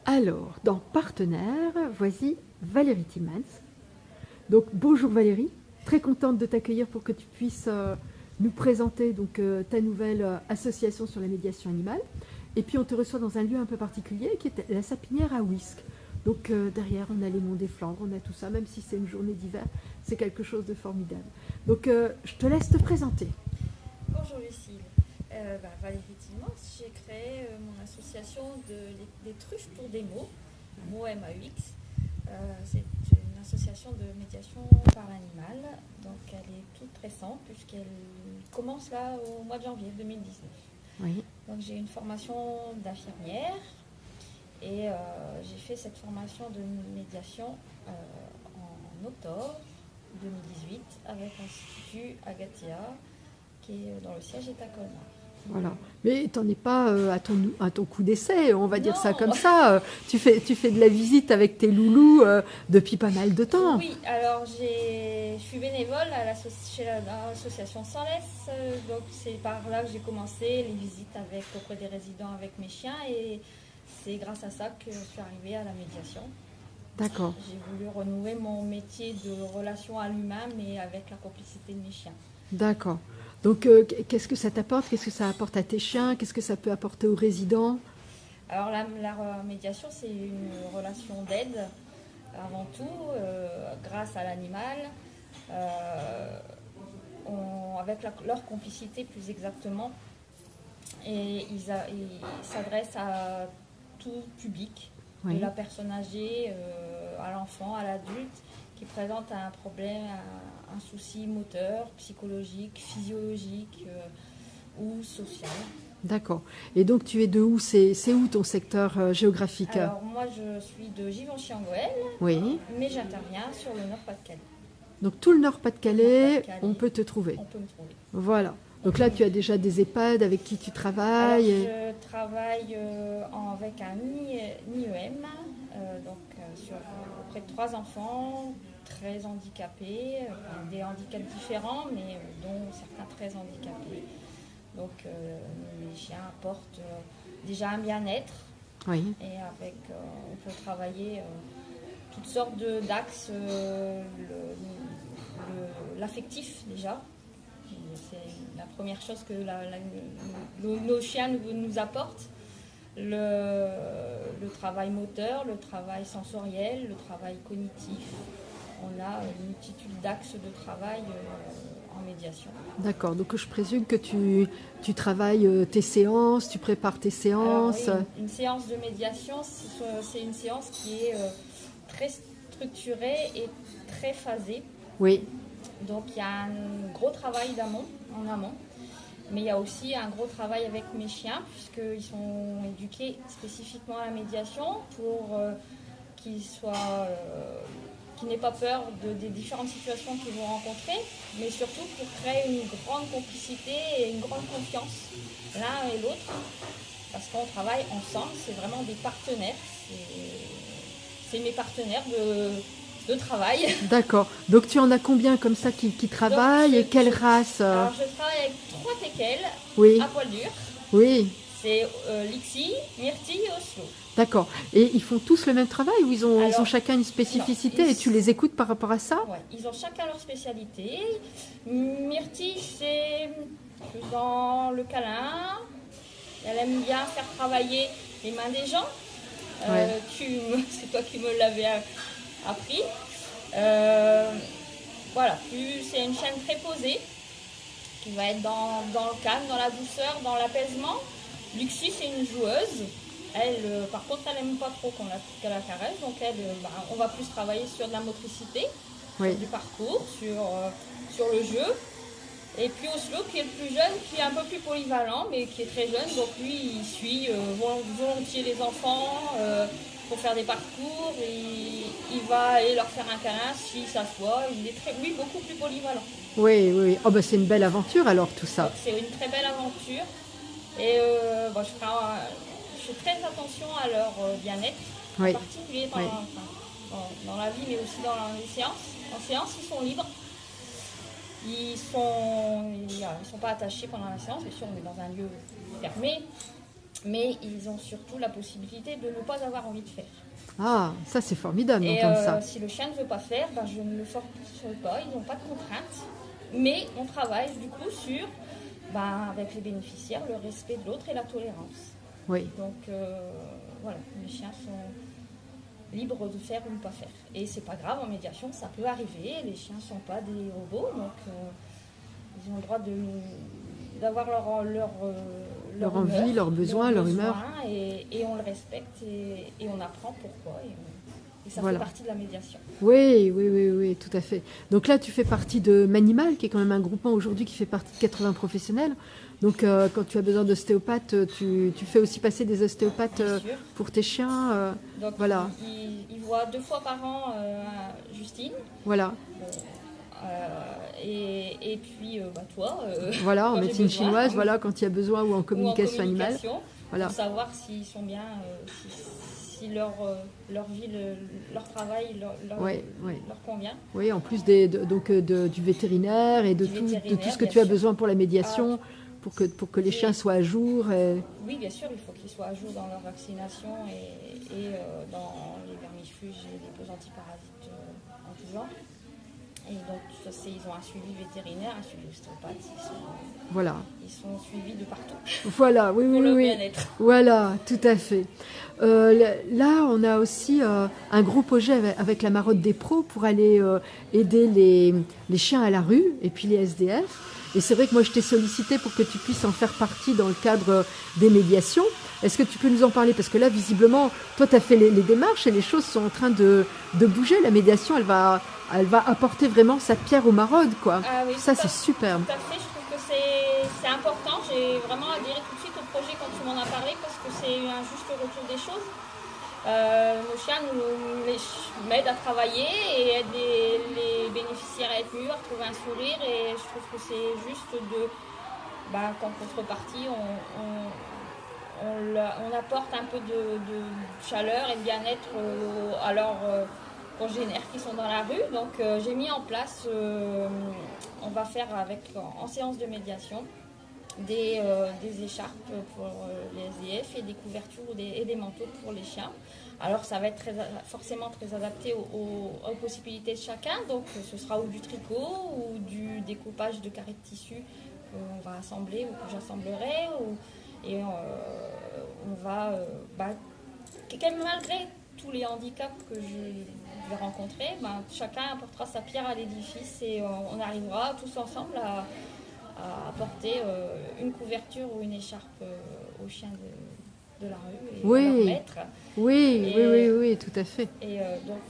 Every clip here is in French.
Alors, dans Partenaires, voici Valérie Tillmans. Donc, bonjour Valérie, très contente de t'accueillir pour que tu puisses nous présenter ta nouvelle association sur la médiation animale. Et puis, on te reçoit dans un lieu un peu particulier qui est la Sapinière à Wisques. Donc, derrière, on a les monts des Flandres, on a tout ça, même si c'est une journée d'hiver, c'est quelque chose de formidable. Donc, je te laisse te présenter. Bonjour Lucille, Valérie Tillmans, j'ai créé mon association des truffes pour des mots, MOMAUX. C'est une association de médiation par l'animal, donc elle est toute récente puisqu'elle commence là au mois de janvier 2019. Oui. Donc j'ai une formation d'infirmière et j'ai fait cette formation de médiation en octobre 2018 avec l'Institut Agathea qui est dans le siège est à Colmar. Voilà. Mais tu n'en es pas à ton coup d'essai, on va dire Non. ça comme ça. Tu fais de la visite avec tes loulous depuis pas mal de temps. Oui, alors je suis bénévole chez l'association Sans Laisse, donc c'est par là que j'ai commencé les visites auprès des résidents avec mes chiens et c'est grâce à ça que je suis arrivée à la médiation. D'accord. J'ai voulu renouer mon métier de relation à l'humain mais avec la complicité de mes chiens. D'accord. Donc, qu'est-ce que ça t'apporte? Qu'est-ce que ça apporte à tes chiens? Qu'est-ce que ça peut apporter aux résidents? Alors, la médiation, c'est une relation d'aide, avant tout, grâce à l'animal, avec leur complicité plus exactement. Et ils s'adressent à tout public, Oui. de la personne âgée à l'enfant, à l'adulte, qui présente un problème, un souci moteur, psychologique, physiologique ou social. D'accord. Et donc, tu es de où? C'est où ton secteur géographique? Alors, moi, je suis de Givenchy-en-Goële, Oui. mais j'interviens sur le Nord-Pas-de-Calais. Donc, tout le Nord-Pas-de-Calais, Nord-Pas-de-Calais, on peut te trouver. On peut me trouver. Voilà. Donc là, tu as déjà des EHPAD avec qui tu travailles. Alors, je travaille avec un IEM, auprès de 3 enfants très handicapés, des handicaps différents, mais dont certains très handicapés. Donc, les chiens apportent déjà un bien-être. Oui. Et on peut travailler toutes sortes d'axes, l'affectif déjà. C'est la première chose que nos chiens nous apportent. Le travail moteur, le travail sensoriel, le travail cognitif. On a une multitude d'axes de travail en médiation. D'accord. Donc, je présume que tu travailles tes séances, tu prépares tes séances. Alors, oui, une séance de médiation, c'est une séance qui est très structurée et très phasée. Oui. Donc il y a un gros travail en amont, mais il y a aussi un gros travail avec mes chiens, puisqu'ils sont éduqués spécifiquement à la médiation pour qu'ils n'aient pas peur des différentes situations qu'ils vont rencontrer, mais surtout pour créer une grande complicité et une grande confiance l'un et l'autre, parce qu'on travaille ensemble, c'est vraiment des partenaires, c'est mes partenaires de travail. D'accord. Donc, tu en as combien comme ça qui travaillent et quelle race? Alors, je travaille avec 3 teckels Oui. à poil dur. Oui. C'est Lixi, Myrtille et Oslo. D'accord. Et ils font tous le même travail ou ils ont Alors, chacun une spécificité non, et tu les écoutes par rapport à ça? Ouais, ils ont chacun leur spécialité. Myrtille, c'est plus dans le câlin. Elle aime bien faire travailler les mains des gens. Ouais. C'est toi qui me l'avais appris. Voilà, c'est une chienne très posée qui va être dans le calme, dans la douceur, dans l'apaisement. Luxie, c'est une joueuse. Elle, par contre, elle n'aime pas trop qu'elle la caresse. Donc, on va plus travailler sur de la motricité, Oui. sur du parcours, sur le jeu. Et puis Oslo, qui est le plus jeune, qui est un peu plus polyvalent, mais qui est très jeune. Donc, lui, il suit volontiers les enfants pour faire des parcours. Il va aller leur faire un câlin s'il s'assoit. Il est lui, beaucoup plus polyvalent. Oui, oui. Oh, bah, c'est une belle aventure alors, tout ça. Donc, c'est une très belle aventure. Et je fais très attention à leur bien-être, Oui. en particulier dans la vie, mais aussi dans les séances. En séance, ils sont libres. Ils sont pas attachés pendant la séance, bien sûr, on est dans un lieu fermé. mais ils ont surtout la possibilité de ne pas avoir envie de faire. Ah, ça c'est formidable Et d'entendre ça. si le chien ne veut pas faire, je ne le force pas, ils n'ont pas de contraintes. Mais on travaille du coup sur, avec les bénéficiaires, le respect de l'autre et la tolérance. Oui. Donc voilà, les chiens sont libres de faire ou ne pas faire. Et c'est pas grave, en médiation, ça peut arriver. Les chiens ne sont pas des robots, donc ils ont le droit d'avoir leur envie, humeur, leurs besoins, leur humeur. Et on le respecte et on apprend pourquoi. Et ça Voilà. fait partie de la médiation. Oui, tout à fait. Donc là, tu fais partie de Manimal, qui est quand même un groupement aujourd'hui qui fait partie de 80 professionnels. Donc quand tu as besoin d'ostéopathes, tu fais aussi passer des ostéopathes pour tes chiens. Donc voilà. ils voient 2 fois par an Justine. Voilà. Et puis toi. Voilà, en médecine chinoise, voilà, quand il y a besoin ou en communication animale. Voilà. Pour savoir s'ils sont bien, si leur vie, leur travail leur convient. Oui, en plus du vétérinaire et de tout ce que tu as besoin pour la médiation, pour que les chiens soient à jour. Oui, bien sûr, il faut qu'ils soient à jour dans leur vaccination et dans les vermifuges et les peaux antiparasites en tout genre. Et donc, ils ont un suivi vétérinaire, un suivi ostéopathe. Ils sont suivis de partout. Voilà, oui. Bien-être. Voilà, tout à fait. Là, on a aussi un gros projet avec la Marotte des Pros pour aller aider les chiens à la rue et puis les SDF. Et c'est vrai que moi, je t'ai sollicité pour que tu puisses en faire partie dans le cadre des médiations. Est-ce que tu peux nous en parler? Parce que là, visiblement, toi, tu as fait les démarches et les choses sont en train de bouger. La médiation, elle va apporter vraiment sa pierre aux maraudes, quoi. Ah oui, ça, c'est superbe. Tout à fait, je trouve que c'est important. J'ai vraiment adhéré tout de suite au projet quand tu m'en as parlé parce que c'est un juste retour des choses. Nos chiens m'aident à travailler et aident les bénéficiaires à être mieux, à retrouver un sourire. Et je trouve que c'est juste qu'en contrepartie, on apporte un peu de chaleur et de bien-être à leurs congénères qui sont dans la rue. Donc j'ai mis en place, on va faire en séance de médiation, des écharpes pour les SDF et des couvertures et des manteaux pour les chiens. Alors ça va être forcément très adapté aux possibilités de chacun. Donc ce sera ou du tricot ou du découpage de carrés de tissu qu'on va assembler ou que j'assemblerai. Et on va, malgré tous les handicaps que je vais rencontrer, chacun apportera sa pierre à l'édifice et on arrivera tous ensemble à apporter une couverture ou une écharpe aux chiens de la rue et à leur maître. Oui, tout à fait. Et donc,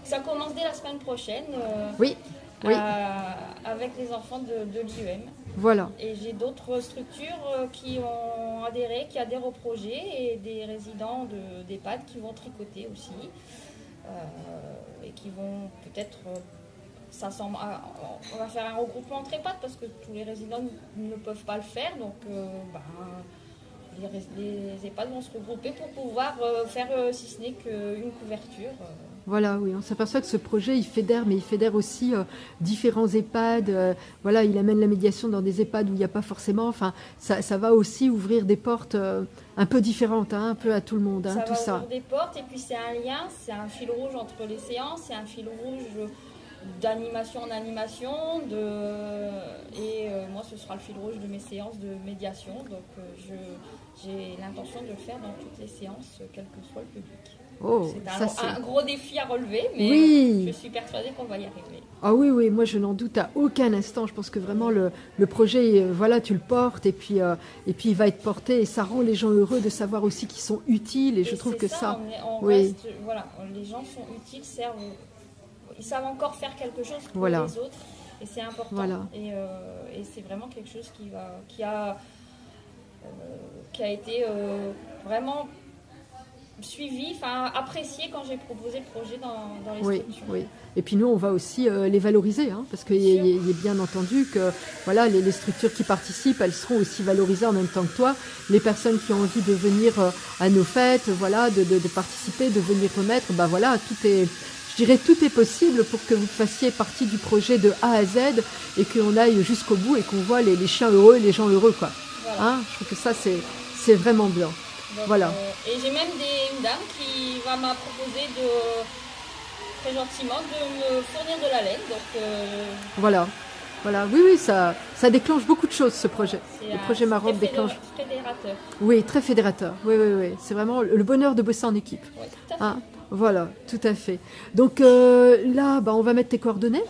ça commence dès la semaine prochaine avec les enfants de l'IEM. Voilà. Et j'ai d'autres structures qui ont adhéré, qui adhèrent au projet et des résidents d'EHPAD qui vont tricoter aussi et qui vont peut-être... on va faire un regroupement entre EHPAD parce que tous les résidents ne peuvent pas le faire. Donc, les EHPAD vont se regrouper pour pouvoir faire, si ce n'est qu'une couverture. Voilà, oui, on s'aperçoit que ce projet, il fédère aussi différents EHPAD. Voilà, il amène la médiation dans des EHPAD où il n'y a pas forcément... Enfin, ça va aussi ouvrir des portes un peu différentes, un peu à tout le monde, tout ça. Ça va ouvrir des portes et puis c'est un lien, c'est un fil rouge entre les séances, c'est un fil rouge d'animation en animation. Moi, ce sera le fil rouge de mes séances de médiation. Donc, j'ai l'intention de le faire dans toutes les séances, quel que soit le public. C'est un gros défi à relever, mais je suis persuadée qu'on va y arriver. Ah oui, moi je n'en doute à aucun instant. Je pense que vraiment le projet, tu le portes et puis il va être porté et ça rend les gens heureux de savoir aussi qu'ils sont utiles. Et je trouve que les gens sont utiles, ils savent encore faire quelque chose pour les autres et c'est important. Voilà. Et c'est vraiment quelque chose qui a été vraiment suivi, apprécié quand j'ai proposé le projet dans les structures. Oui. Et puis nous, on va aussi les valoriser, parce qu'il est bien entendu que les structures qui participent, elles seront aussi valorisées en même temps que toi. Les personnes qui ont envie de venir à nos fêtes, de participer, de venir remettre, tout est possible pour que vous fassiez partie du projet de A à Z et qu'on aille jusqu'au bout et qu'on voit les chiens heureux et les gens heureux, quoi. Voilà. Je trouve que ça, c'est c'est vraiment bien. Donc, Voilà. Et j'ai même une dame qui m'a proposé très gentiment de me fournir de la laine. Donc, Voilà. Voilà, oui, ça déclenche beaucoup de choses, ce projet. Le projet Maroc déclenche. Fédérateur. Oui, très fédérateur. Oui. C'est vraiment le bonheur de bosser en équipe. Oui, tout à fait. Hein, voilà, tout à fait. Donc là, on va mettre tes coordonnées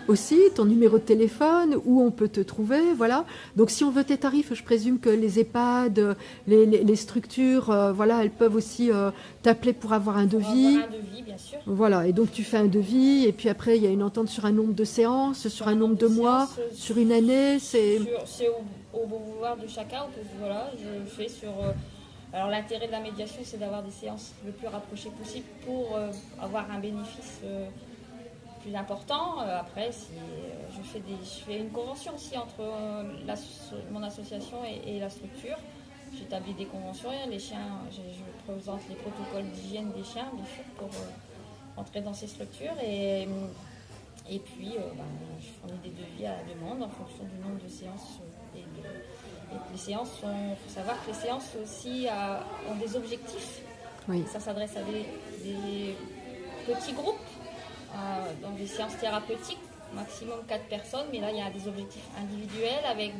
aussi, ton numéro de téléphone, où on peut te trouver, voilà. Donc si on veut tes tarifs, je présume que les EHPAD, les structures, voilà, elles peuvent aussi t'appeler pour avoir un devis. Pour avoir un devis, bien sûr. Voilà, et donc tu fais un devis, et puis après il y a une entente sur un nombre de séances, sur un nombre de mois, sur une année, c'est au bon vouloir de chacun. Voilà, je fais sur... alors l'intérêt de la médiation, c'est d'avoir des séances le plus rapprochées possible pour avoir un bénéfice plus important. Après, si je fais une convention aussi entre mon association et la structure. J'établis des conventions, les chiens, je présente les protocoles d'hygiène des chiens, bien sûr, pour entrer dans ces structures. Et puis, je fournis des devis à la demande en fonction du nombre de séances. Et les séances il faut savoir que les séances aussi ont des objectifs. Oui. Ça s'adresse à des petits groupes, dans des séances thérapeutiques, maximum 4 personnes. Mais là, il y a des objectifs individuels avec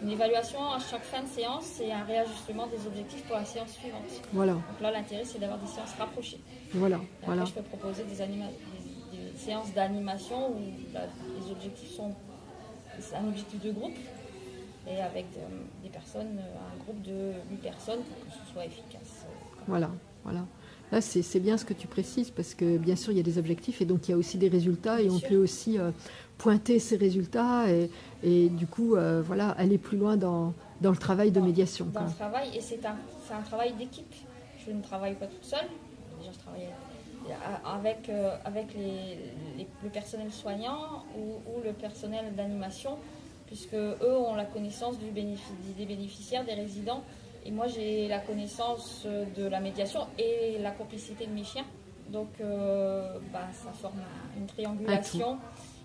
une évaluation à chaque fin de séance et un réajustement des objectifs pour la séance suivante. Voilà. Donc là, l'intérêt, c'est d'avoir des séances rapprochées. Voilà. Et après, je peux proposer des séances d'animation où les objectifs sont un objectif de groupe et avec des personnes, un groupe de 8 personnes pour que ce soit efficace. Voilà. Là, c'est bien ce que tu précises parce que bien sûr, il y a des objectifs et donc il y a aussi des résultats et on peut aussi pointer ces résultats et du coup, aller plus loin dans le travail de médiation. Dans le travail, et c'est un travail d'équipe. Je ne travaille pas toute seule. Déjà, je travaille avec le personnel soignant ou le personnel d'animation, puisque eux ont la connaissance des bénéficiaires, des résidents. Et moi, j'ai la connaissance de la médiation et la complicité de mes chiens. Donc, ça forme une triangulation.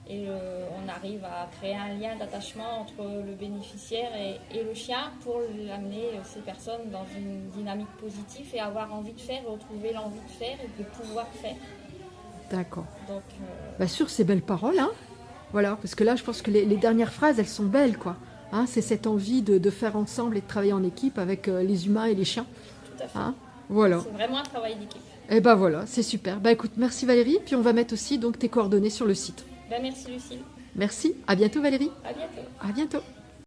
Et on arrive à créer un lien d'attachement entre le bénéficiaire et le chien pour amener ces personnes dans une dynamique positive et avoir envie de faire, retrouver l'envie de faire et de pouvoir faire. D'accord. Donc, sur ces belles paroles, hein, voilà, parce que là, je pense que les dernières phrases, elles sont belles, quoi. Hein, c'est cette envie de faire ensemble et de travailler en équipe avec les humains et les chiens. Tout à fait. Hein, voilà. C'est vraiment un travail d'équipe. Et voilà, c'est super. Écoute, merci Valérie, puis on va mettre aussi donc tes coordonnées sur le site. Merci Lucille. Merci, à bientôt Valérie. À bientôt. À bientôt.